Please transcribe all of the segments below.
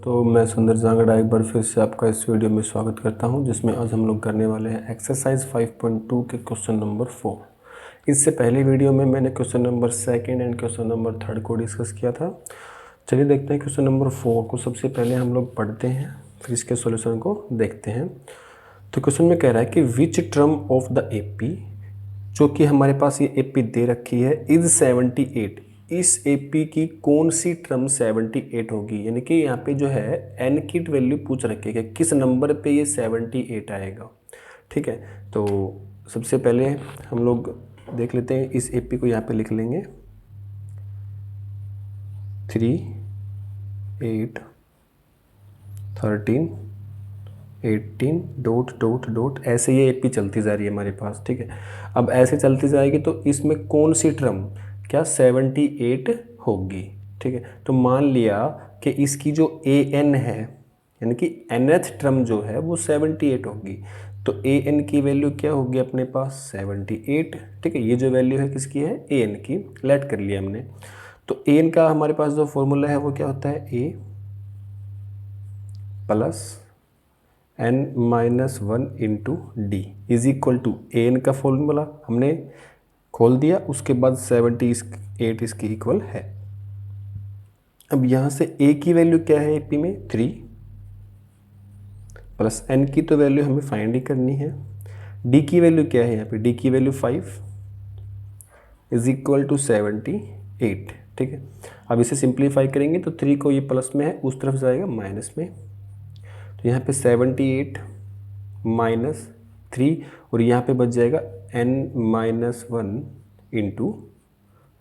तो मैं सुंदर जांगड़ा एक बार फिर से आपका इस वीडियो में स्वागत करता हूं, जिसमें आज हम लोग करने वाले हैं एक्सरसाइज 5.2 के क्वेश्चन नंबर 4। इससे पहले वीडियो में मैंने question number second and question number third को डिस्कस किया था। चलिए देखते हैं क्वेश्चन नंबर 4 को। सबसे पहले हम लोग पढ़ते हैं, फिर इसके सोल्यूशन को देखते हैं। तो क्वेश्चन में कह रहा है कि which term of the AP, जो कि हमारे पास ये एपी दे रखी है, इज 78। इस एपी की कौन सी टर्म 78 होगी, यानी कि यहाँ पे जो है एन की वैल्यू पूछ रखी है, किस नंबर पे ये 78 आएगा। ठीक है, तो सबसे पहले हम लोग देख लेते हैं, इस एपी को यहाँ पे लिख लेंगे 3, 8, 13, 18 डॉट डॉट डॉट, ऐसे ये एपी चलती जा रही है हमारे पास। ठीक है, अब ऐसे चलती जाएगी तो इसमें कौन सी टर्म क्या 78 होगी। ठीक है, तो मान लिया कि इसकी जो ए एन है, यानी कि nth टर्म जो है वो 78 होगी, तो ए एन की वैल्यू क्या होगी अपने पास 78। ठीक है, ये जो वैल्यू है किसकी है, ए एन की, लेट कर लिया हमने। तो ए एन का हमारे पास जो फॉर्मूला है वो क्या होता है, A plus n-1 into D is equal to, A N का फॉर्मूला हमने खोल दिया, उसके बाद 78 इसकी इक्वल है। अब यहाँ से a की वैल्यू क्या है एपी में 3, प्लस n की तो वैल्यू हमें फाइंड ही करनी है। d की वैल्यू क्या है यहाँ पे, d की वैल्यू 5 इज इक्वल टू 78। ठीक है, अब इसे सिंप्लीफाई करेंगे तो 3 को ये प्लस में है, उस तरफ जाएगा माइनस में, तो यहाँ पे 78 माइनस 3, और यहाँ पे बच जाएगा n-1 इंटू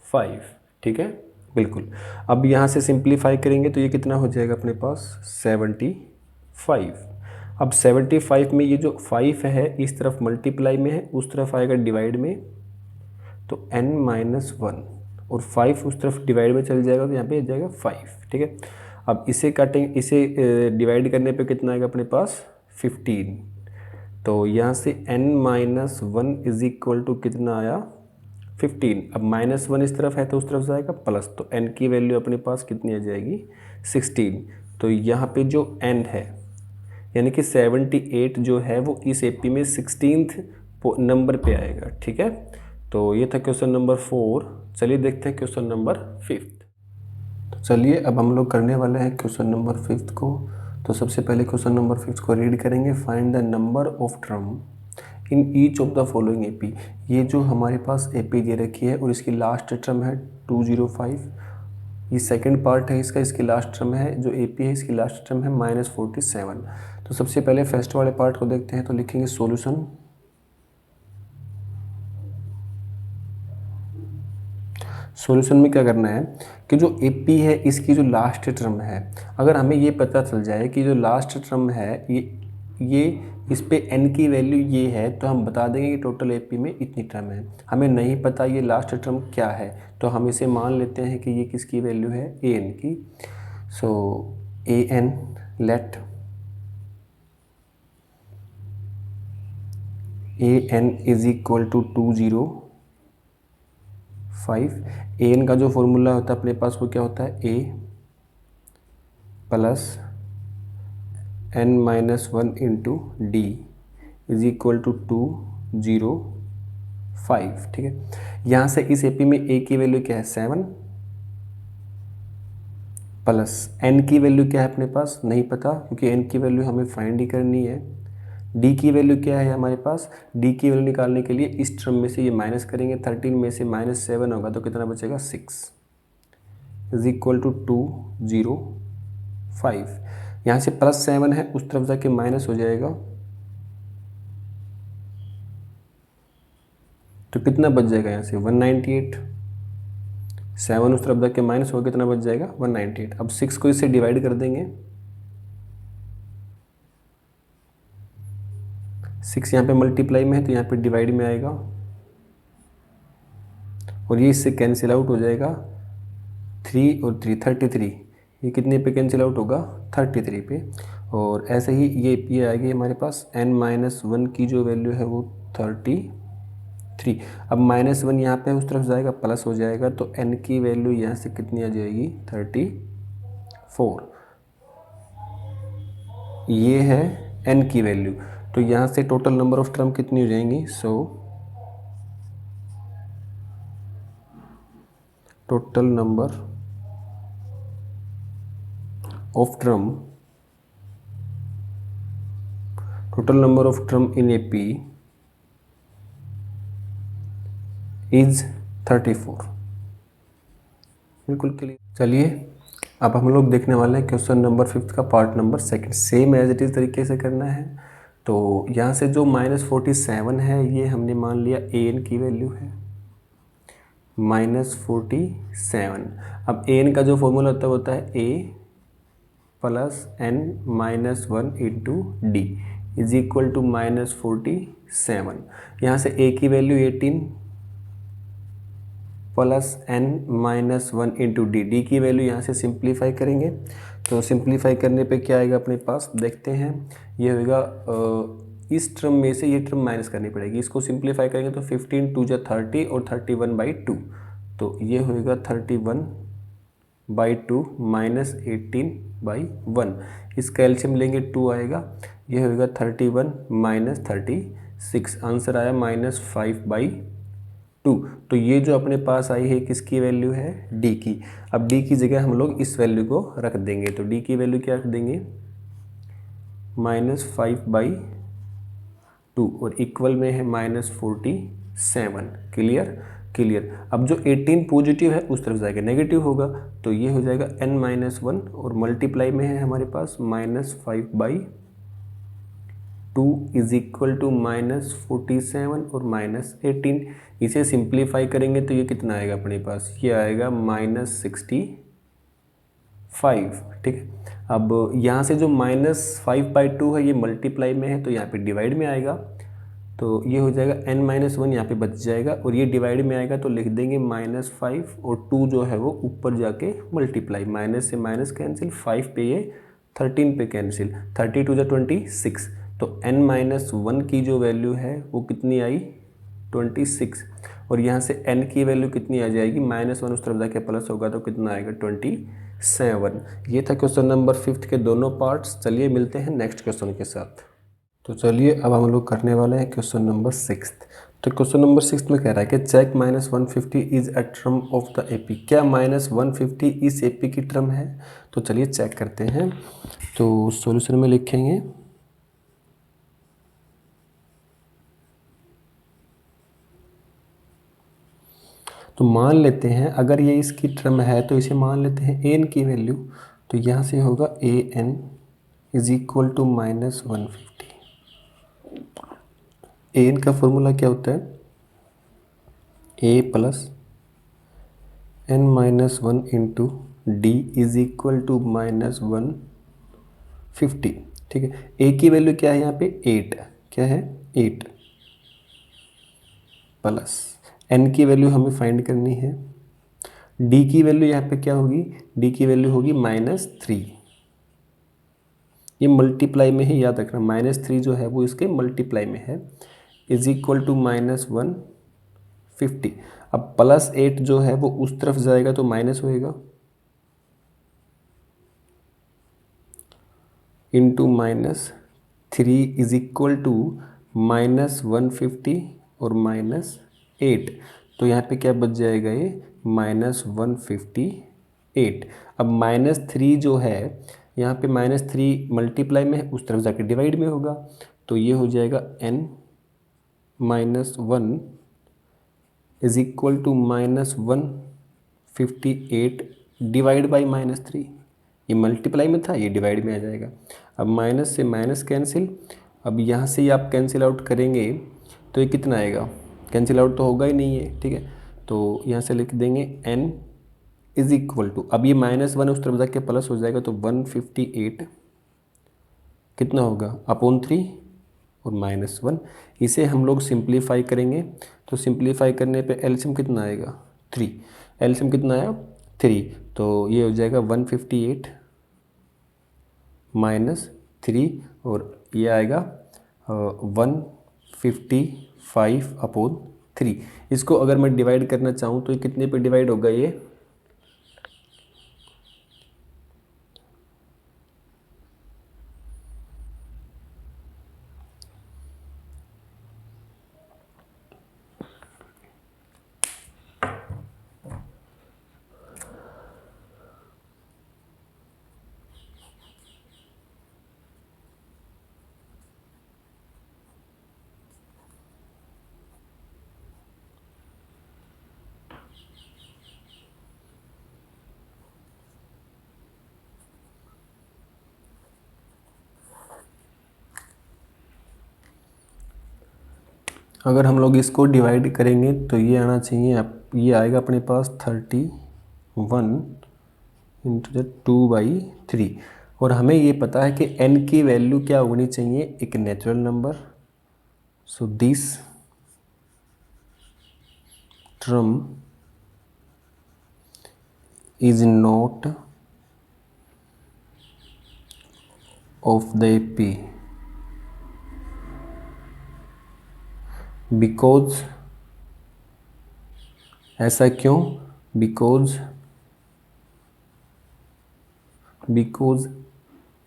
5। ठीक है, बिल्कुल। अब यहाँ से सिंप्लीफाई करेंगे तो ये कितना हो जाएगा अपने पास 75। अब 75 में ये जो 5 है इस तरफ मल्टीप्लाई में है, उस तरफ आएगा डिवाइड में, तो n-1 और 5 उस तरफ डिवाइड में चल जाएगा, तो यहाँ पे आ जाएगा 5। ठीक है, अब इसे काटेंगे, इसे डिवाइड करने पे कितना आएगा अपने पास 15, तो यहाँ से n-1 इज इक्वल टू कितना आया 15। अब -1 इस तरफ है तो उस तरफ जाएगा प्लस, तो n की वैल्यू अपने पास कितनी आ जाएगी 16। तो यहाँ पे जो n है, यानी कि 78 जो है वो इस एपी में 16th नंबर पे आएगा। ठीक है, तो ये था क्वेश्चन नंबर 4। चलिए देखते हैं क्वेश्चन नंबर 5। तो चलिए अब हम लोग करने वाले हैं क्वेश्चन नंबर 5 को। तो सबसे पहले क्वेश्चन नंबर 5 को रीड करेंगे। Find the number of term in each of the following AP. ये जो हमारे पास एपी दे रखी है और इसकी लास्ट टर्म है 205, ये सेकंड पार्ट है इसका, इसकी लास्ट टर्म है जो एपी है, इसकी लास्ट टर्म है -47। तो सबसे पहले फर्स्ट वाले पार्ट को देखते हैं, तो लिखेंगे सॉल्यूशन। सॉल्यूशन में क्या करना है कि जो एपी है इसकी जो लास्ट टर्म है, अगर हमें ये पता चल जाए कि जो लास्ट टर्म है ये इस पे n की वैल्यू ये है, तो हम बता देंगे कि टोटल एपी में इतनी टर्म है। हमें नहीं पता ये लास्ट टर्म क्या है, तो हम इसे मान लेते हैं कि ये किसकी वैल्यू है, ए एन की। So A N let A N is equal to 205। A N का जो फॉर्मूला होता है अपने पास वो क्या होता है, A plus n-1 into D is equal to 205। ठीक है, यहाँ से इस एपी में ए की वैल्यू क्या है 7, प्लस n की वैल्यू क्या है अपने पास नहीं पता, क्योंकि n की वैल्यू हमें फाइंड ही करनी है। d की वैल्यू क्या है हमारे पास, d की वैल्यू निकालने के लिए इस टर्म में से ये माइनस करेंगे, 13 में से -7 होगा तो कितना बचेगा 6 इज इक्वल टू 205। यहाँ से +7 है, उस तरफ जाके माइनस हो जाएगा, तो कितना बच जाएगा यहाँ से 198। 7 उस तरफ जाके माइनस होगा, कितना बच जाएगा 198। अब 6 को इससे डिवाइड कर देंगे, 6 यहाँ पे मल्टीप्लाई में है तो यहाँ पे डिवाइड में आएगा, और ये इससे कैंसिल आउट हो जाएगा, 3 और 3 33, ये कितने पे कैंसिल आउट होगा 33 पे। और ऐसे ही ये आएगी हमारे पास n-1 की जो वैल्यू है वो 33। अब -1 यहाँ पे उस तरफ जाएगा प्लस हो जाएगा, तो n की वैल्यू यहाँ से कितनी आ जाएगी 34। ये है n की वैल्यू, तो यहाँ से टोटल नंबर ऑफ टर्म कितनी हो जाएंगी? So total number of term in AP is 34। बिल्कुल क्लियर। चलिए अब हम लोग देखने वाले हैं क्वेश्चन नंबर 5 का part number 2। Same as it is तरीके से करना है। तो यहाँ से जो -47 है ये हमने मान लिया an की वैल्यू है, -47। अब an का जो फॉर्मूला होता है a plus n minus 1 into D is equal to -47। यहाँ से a की value 18 plus n minus 1 into D की वैल्यू यहाँ से सिंप्लीफाई करेंगे। तो सिंप्लीफाई करने पे क्या आएगा अपने पास, देखते हैं। ये होगा इस टर्म में से ये टर्म माइनस करनी पड़ेगी, इसको सिंप्लीफाई करेंगे तो 15 2 जा 30 और 31/2, तो ये होगा 31/2 माइनस 18/1। इसका एलसीएम लेंगे 2 आएगा, ये होगा 31 माइनस 36, आंसर आया -5/2। तो ये जो अपने पास आई है किसकी वैल्यू है? डी की। अब डी की जगह हम लोग इस वैल्यू को रख देंगे, तो डी की वैल्यू क्या रख देंगे? -5/2 और इक्वल में है -47। क्लियर। अब जो 18 पॉजिटिव है उस तरफ जाएगा, नेगेटिव होगा तो ये हो जाएगा n-1 और मल्टीप्लाई में है हमारे पास -5/2 इज इक्वल टू -47 और -18। इसे सिंप्लीफाई करेंगे तो ये कितना आएगा अपने पास? ये आएगा -65। ठीक है। अब यहाँ से जो -5/2 है ये मल्टीप्लाई में है तो यहाँ पे डिवाइड में आएगा, तो ये हो जाएगा n-1 यहाँ पे बच जाएगा और ये डिवाइड में आएगा तो लिख देंगे -5 और 2 जो है वो ऊपर जाके मल्टीप्लाई, माइनस से माइनस कैंसिल, 5 पे ये 13 पे कैंसिल, 32 जा 26, तो n-1 की जो वैल्यू है वो कितनी आई? 26। और यहाँ से n की वैल्यू कितनी आ जाएगी? -1 उस तरफ जाके प्लस होगा तो कितना आएगा? 27। ये था क्वेश्चन नंबर 5 के दोनों पार्ट्स। चलिए मिलते हैं नेक्स्ट क्वेश्चन के साथ। तो चलिए अब हम लोग करने वाले हैं क्वेश्चन नंबर 6। तो क्वेश्चन नंबर 6 में कह रहा है कि check -150 is a term of the AP। क्या -150 इस AP की टर्म है? तो चलिए चेक करते हैं। तो सॉल्यूशन में लिखेंगे तो मान लेते हैं अगर ये इसकी टर्म है तो इसे मान लेते हैं an की वैल्यू, तो यहाँ से होगा an is equal to -150। an का फॉर्मूला क्या होता है? a plus n-1 into D is equal to -150। ठीक है। a की वैल्यू क्या है यहाँ पे? 8। क्या है? 8 प्लस n की वैल्यू हमें फाइंड करनी है। d की वैल्यू यहाँ पे क्या होगी? d की वैल्यू होगी -3। ये मल्टीप्लाई में ही याद रखना, -3 जो है वो इसके मल्टीप्लाई में है, इज इक्वल टू -150। अब +8 जो है वो उस तरफ जाएगा तो माइनस होएगा, इंटू -3 इज इक्वल टू -150 और -8, तो यहाँ पे क्या बच जाएगा? ये -158। अब -3 जो है यहाँ पे -3 मल्टीप्लाई में है, उस तरफ जाके डिवाइड में होगा, तो ये हो जाएगा n-1 is equal to -158 divide by -3। ये मल्टीप्लाई में था, ये डिवाइड में आ जाएगा। अब माइनस से माइनस कैंसिल, अब यहाँ से ही आप कैंसिल आउट करेंगे तो ये कितना आएगा? कैंसिल आउट तो होगा ही नहीं है। ठीक है, तो यहाँ से लिख देंगे n इज इक्वल टू, अब ये -1 उस तरफ जाके प्लस हो जाएगा तो 158 कितना होगा? अपॉन 3 और -1। इसे हम लोग सिंप्लीफाई करेंगे तो सिंप्लीफाई करने पे एलसीएम कितना आएगा? 3। एलसीएम कितना आया? 3, तो ये हो जाएगा 158 -3 और ये आएगा 155/3। इसको अगर मैं डिवाइड करना चाहूँ तो ये कितने पे डिवाइड होगा? ये अगर हम लोग इसको डिवाइड करेंगे तो ये आना चाहिए, ये आएगा अपने पास 31 इंटू द 2/3। और हमें ये पता है कि n की वैल्यू क्या होनी चाहिए, एक natural number. So this term is not of the AP because, ऐसा क्यों, because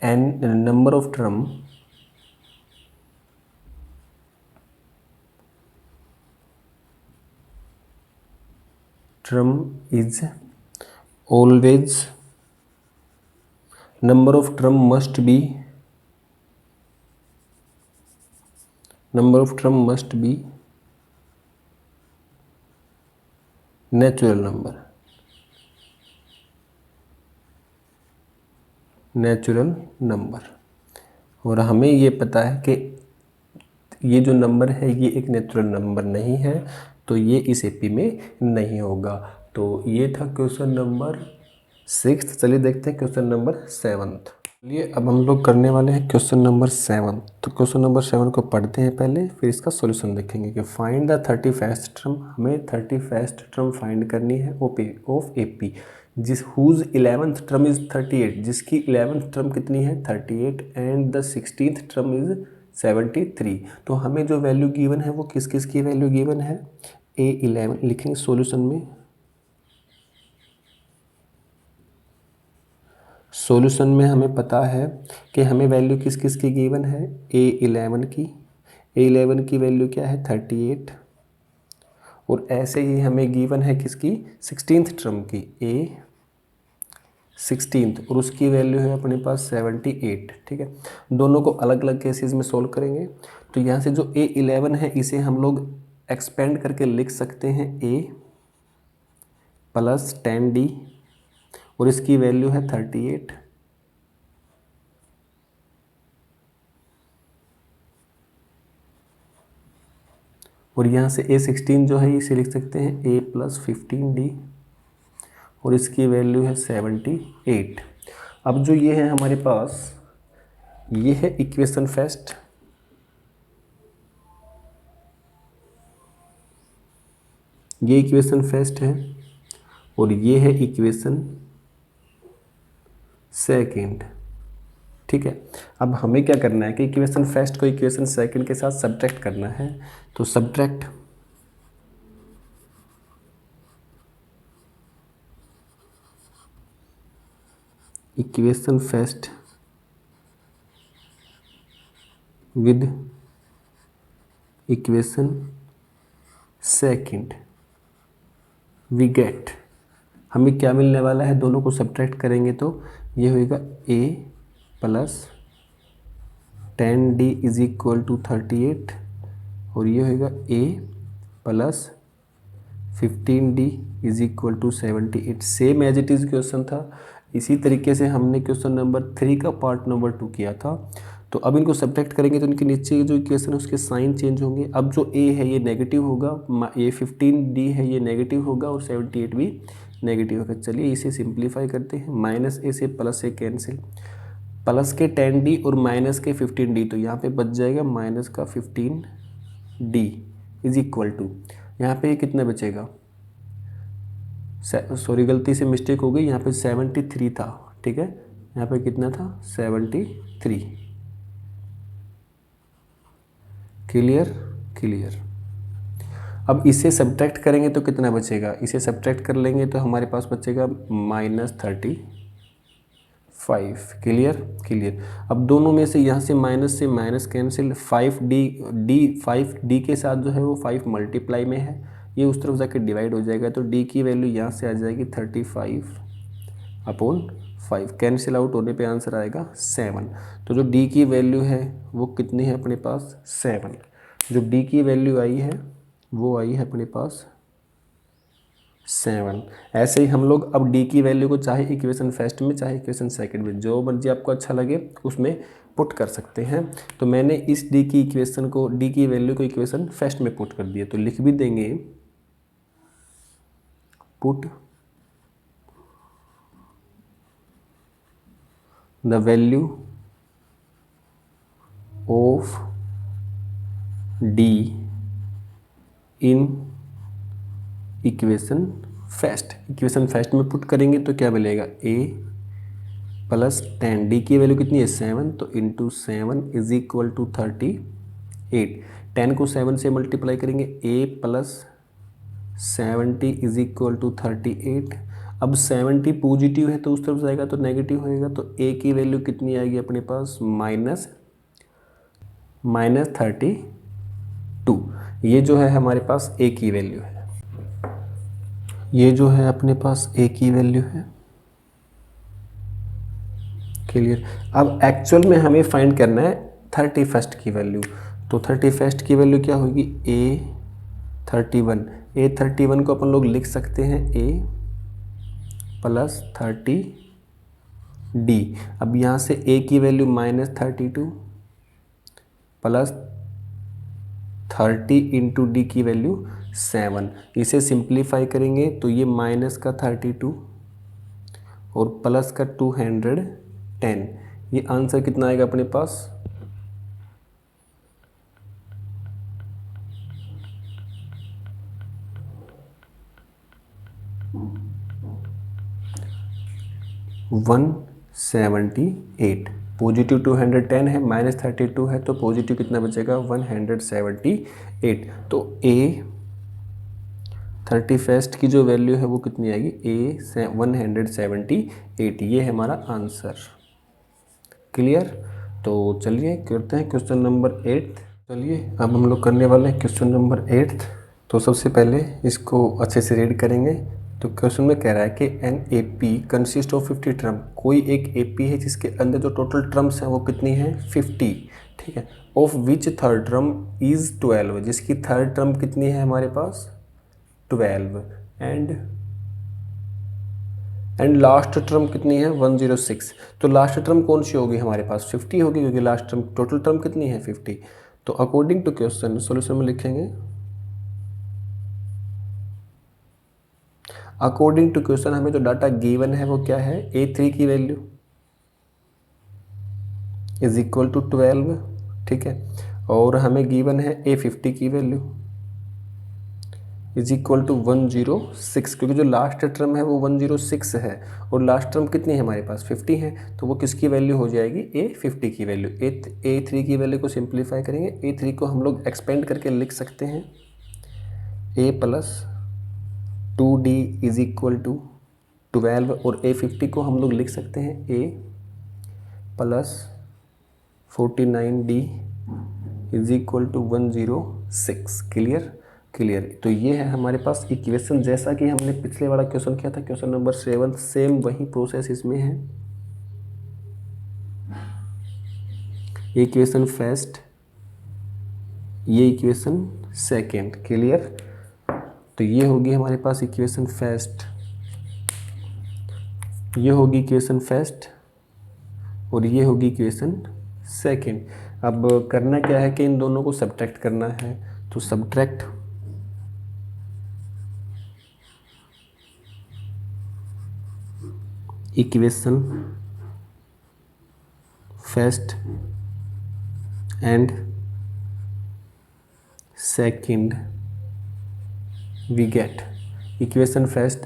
n number of term is always, number of term must be natural number। और हमें ये पता है कि ये जो नंबर है ये एक नेचुरल नंबर नहीं है, तो ये इस AP में नहीं होगा। तो ये था क्वेश्चन नंबर 6। चलिए देखते हैं क्वेश्चन नंबर 7। चलिए अब हम लोग करने वाले हैं क्वेश्चन नंबर 7। तो क्वेश्चन नंबर 7 को पढ़ते हैं पहले, फिर इसका सॉल्यूशन देखेंगे कि फाइंड द 31st टर्म। हमें 31st टर्म फाइंड करनी है of AP, whose 11th term is 38, जिसकी 11th टर्म कितनी है 38, and the 16th term is 73। तो हमें जो वैल्यू गिवन है वो किस किस की वैल्यू गिवन है, A11 लिखेंगे सॉल्यूशन में। सॉल्यूशन में हमें पता है कि हमें वैल्यू किस किस की गिवन है, A11 की। A11 की वैल्यू क्या है 38, और ऐसे ही हमें गिवन है किसकी 16th टर्म की A16, और उसकी वैल्यू है अपने पास 78। ठीक है, दोनों को अलग अलग केसेस में सोल्व करेंगे। तो यहाँ से जो A11 है इसे हम लोग एक्सपेंड करके लिख सकते हैं A प्लस 10D, और इसकी वैल्यू है 38। और यहाँ से A16 जो है इसे लिख सकते हैं A प्लस 15D, और इसकी वैल्यू है 78। अब जो ये है हमारे पास, ये है इक्वेशन फर्स्ट, ये इक्वेशन फर्स्ट है, और ये है इक्वेशन सेकंड। ठीक है, अब हमें क्या करना है कि इक्वेशन फर्स्ट को इक्वेशन सेकंड के साथ सब्ट्रैक्ट करना है। तो subtract equation first with equation second, we get, हमें क्या मिलने वाला है, दोनों को सब्ट्रैक्ट करेंगे तो ये होएगा A plus 10D is equal to 38, और ये होएगा A plus 15D is equal to 78। Same as it is question था, इसी तरीके से हमने क्वेश्चन नंबर 3 का पार्ट नंबर 2 किया था। तो अब इनको सब्ट्रैक्ट करेंगे तो इनके नीचे जो इक्वेशन है उसके साइन चेंज होंगे। अब जो A है ये नेगेटिव होगा, ये 15D है ये नेगेटिव होगा, और 78 भी नेगेटिव होगा। चलिए इसे सिंप्लीफाई करते हैं, माइनस A से प्लस A कैंसिल, प्लस के 10D और माइनस के 15D, तो यहाँ पे बच जाएगा माइनस का 15D इज इक्वल टू, यहाँ पे कितना बचेगा, सॉरी गलती से मिस्टेक हो गई, यहाँ पे 73 था। ठीक है, यहाँ पे कितना था 73। क्लियर। अब इसे सब्ट्रैक्ट करेंगे तो कितना बचेगा, इसे सब्ट्रैक्ट कर लेंगे तो हमारे पास बचेगा -35। क्लियर। अब दोनों में से यहाँ से माइनस कैंसिल, 5D के साथ जो है वो 5 मल्टीप्लाई में है, ये उस तरफ जाकर डिवाइड हो जाएगा, तो D की वैल्यू यहाँ से आ जाएगी 35/5, कैंसिल आउट होने पे आंसर आएगा 7। तो जो D की वैल्यू है वो कितनी है अपने पास 7। जो D की वैल्यू आई है वो आई है अपने पास 7। ऐसे ही हम लोग अब डी की वैल्यू को चाहे इक्वेशन फर्स्ट में चाहे इक्वेशन सेकंड में, जो मर्जी आपको अच्छा लगे उसमें पुट कर सकते हैं। तो मैंने इस डी की इक्वेशन को, डी की वैल्यू को इक्वेशन फर्स्ट में पुट कर दिया, तो लिख भी देंगे put the value of D in equation first. Equation first में पुट करेंगे तो क्या मिलेगा, a प्लस 10, डी की वैल्यू कितनी है 7, तो इंटू 7 इज इक्वल टू 38। 10 को 7 से मल्टीप्लाई करेंगे, a plus 70 is equal to 38। अब 70 पॉजिटिव है तो उस तरफ जाएगा तो नेगेटिव होएगा, तो a की वैल्यू कितनी आएगी अपने पास, -32। ये जो है हमारे पास a की वैल्यू है, ये जो है अपने पास a की वैल्यू है। क्लियर। अब एक्चुअल में हमें फाइंड करना है 31st की वैल्यू, तो 31st की वैल्यू क्या होगी, A31 को अपन लोग लिख सकते हैं a प्लस 30d। अब यहाँ से a की वैल्यू -32 प्लस 30 इंटू डी की वैल्यू 7। इसे सिंप्लीफाई करेंगे तो ये माइनस का 32 और प्लस का 210, ये आंसर कितना आएगा अपने पास, 178। पॉजिटिव 210 है, -32 है, तो पॉजिटिव कितना बचेगा 178। तो a 31st की जो वैल्यू है वो कितनी आएगी, a 178। ये है हमारा आंसर। क्लियर। तो चलिए करते हैं क्वेश्चन नंबर 8। चलिए अब हम लोग करने वाले हैं क्वेश्चन नंबर 8। तो सबसे पहले इसको अच्छे से रीड करेंगे। तो क्वेश्चन में कह रहा है कि N A P consist of 50 term, कोई एक ए पी है जिसके अंदर जो टोटल टर्म्स हैं वो कितनी हैं 50, ठीक है। Of which third term is 12, जिसकी थर्ड टर्म कितनी है हमारे पास 12, एंड लास्ट टर्म कितनी है 106। तो लास्ट टर्म कौन सी होगी हमारे पास 50 होगी, क्योंकि लास्ट टर्म टोटल टर्म कितनी है 50। तो अकॉर्डिंग टू क्वेश्चन सॉल्यूशन में लिखेंगे, अकॉर्डिंग टू क्वेश्चन हमें जो डाटा गिवन है वो क्या है, A3 की वैल्यू इज इक्वल टू 12, ठीक है। और हमें गिवन है A50 की वैल्यू इज इक्वल टू 106, क्योंकि जो लास्ट टर्म है वो 106 है और लास्ट टर्म कितनी है हमारे पास 50 है, तो वो किसकी वैल्यू हो जाएगी A50 की वैल्यू। A3 की वैल्यू को सिंप्लीफाई करेंगे, A3 को हम लोग एक्सपेंड करके लिख सकते हैं A plus 2d is equal to 12, और A50 को हम लोग लिख सकते हैं A plus 49d is equal to 106। Clear. तो ये है हमारे पास इक्वेशन, जैसा कि हमने पिछले वाला क्वेश्चन किया था क्वेश्चन नंबर 7, सेम वही प्रोसेस इसमें है। ये इक्वेशन फर्स्ट, ये इक्वेशन सेकेंड। क्लियर। तो ये होगी हमारे पास इक्वेशन फर्स्ट, ये होगी इक्वेशन फर्स्ट और ये होगी इक्वेशन सेकेंड। अब करना क्या है कि इन दोनों को सब्ट्रैक्ट करना है, तो subtract equation first and second we get equation first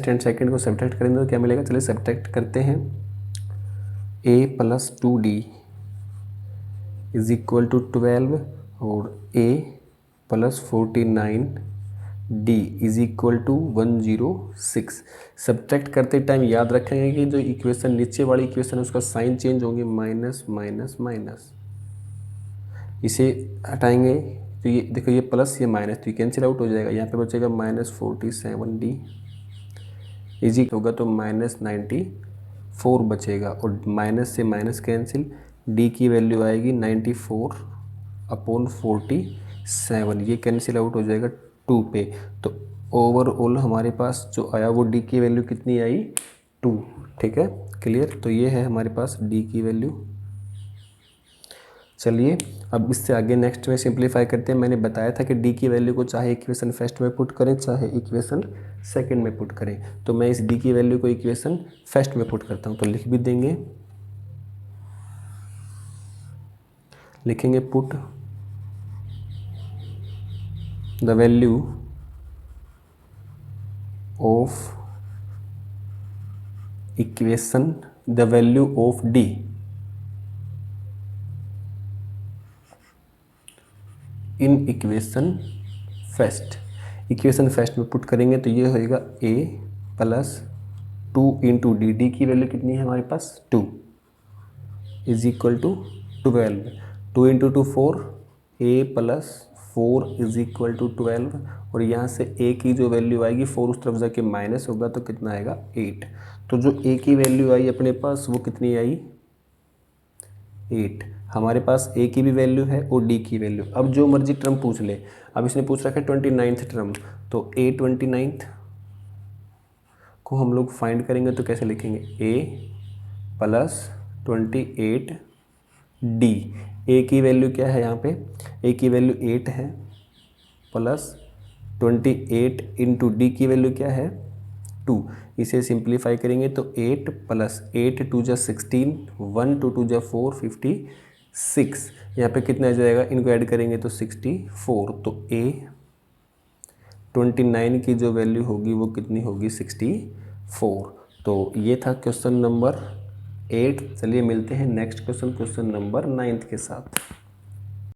and second को सब्ट्रैक्ट करेंगे तो क्या मिलेगा, चलिए सब्ट्रैक्ट करते हैं। a plus 2d is equal to 12 और a plus 49d is equal to 106। Subtract करते टाइम याद रखेंगे कि जो इक्वेशन नीचे वाली इक्वेशन है उसका साइन चेंज होंगे, माइनस माइनस माइनस। इसे हटाएंगे तो ये देखो ये प्लस ये माइनस, तो ये कैंसिल आउट हो जाएगा, यहाँ पे बचेगा -47d इजी होगा तो -94 बचेगा, और माइनस से माइनस कैंसिल, d की वैल्यू आएगी 94/47, ये कैंसिल आउट हो जाएगा 2 पे। तो ओवरऑल हमारे पास जो आया वो डी की वैल्यू कितनी आई 2। ठीक है, क्लियर। तो ये है हमारे पास डी की वैल्यू। चलिए अब इससे आगे नेक्स्ट में सिंप्लीफाई करते हैं। मैंने बताया था कि डी की वैल्यू को चाहे इक्वेशन फर्स्ट में पुट करें चाहे इक्वेशन सेकंड में पुट करें। तो मैं इस डी की वैल्यू को इक्वेशन फर्स्ट में पुट करता हूँ, तो लिख भी देंगे, लिखेंगे put the value of equation, the value of D in equation first. Equation first में पुट करेंगे तो ये होएगा a plus 2 into D. D की वैल्यू कितनी है हमारे पास 2 is equal to 12। 2 into 2 4, a plus 4 is equal to 12। और यहाँ से a की जो वैल्यू आएगी 4 उस तरफ जाके माइनस होगा तो कितना आएगा 8। तो जो a की वैल्यू आई अपने पास वो कितनी आई 8। हमारे पास a की भी वैल्यू है और d की वैल्यू। अब जो मर्जी टर्म पूछ ले, अब इसने पूछ रखा है 29th टर्म, तो a 29th को हम लोग फाइंड करेंगे तो कैसे लिखेंगे a प्लस 28 d। a की वैल्यू क्या है यहाँ पे, a की वैल्यू 8 है प्लस 28 इंटू डी की वैल्यू क्या है 2। इसे सिंप्लीफाई करेंगे तो 8 प्लस 8 2 जा 16, 1 2 2 जा 4 56। यहाँ पे कितना आ जाएगा, इनको ऐड करेंगे तो 64। तो a 29 की जो वैल्यू होगी वो कितनी होगी 64। तो ये था क्वेश्चन नंबर 8। चलिए मिलते हैं नेक्स्ट क्वेश्चन, क्वेश्चन नंबर 9 के साथ।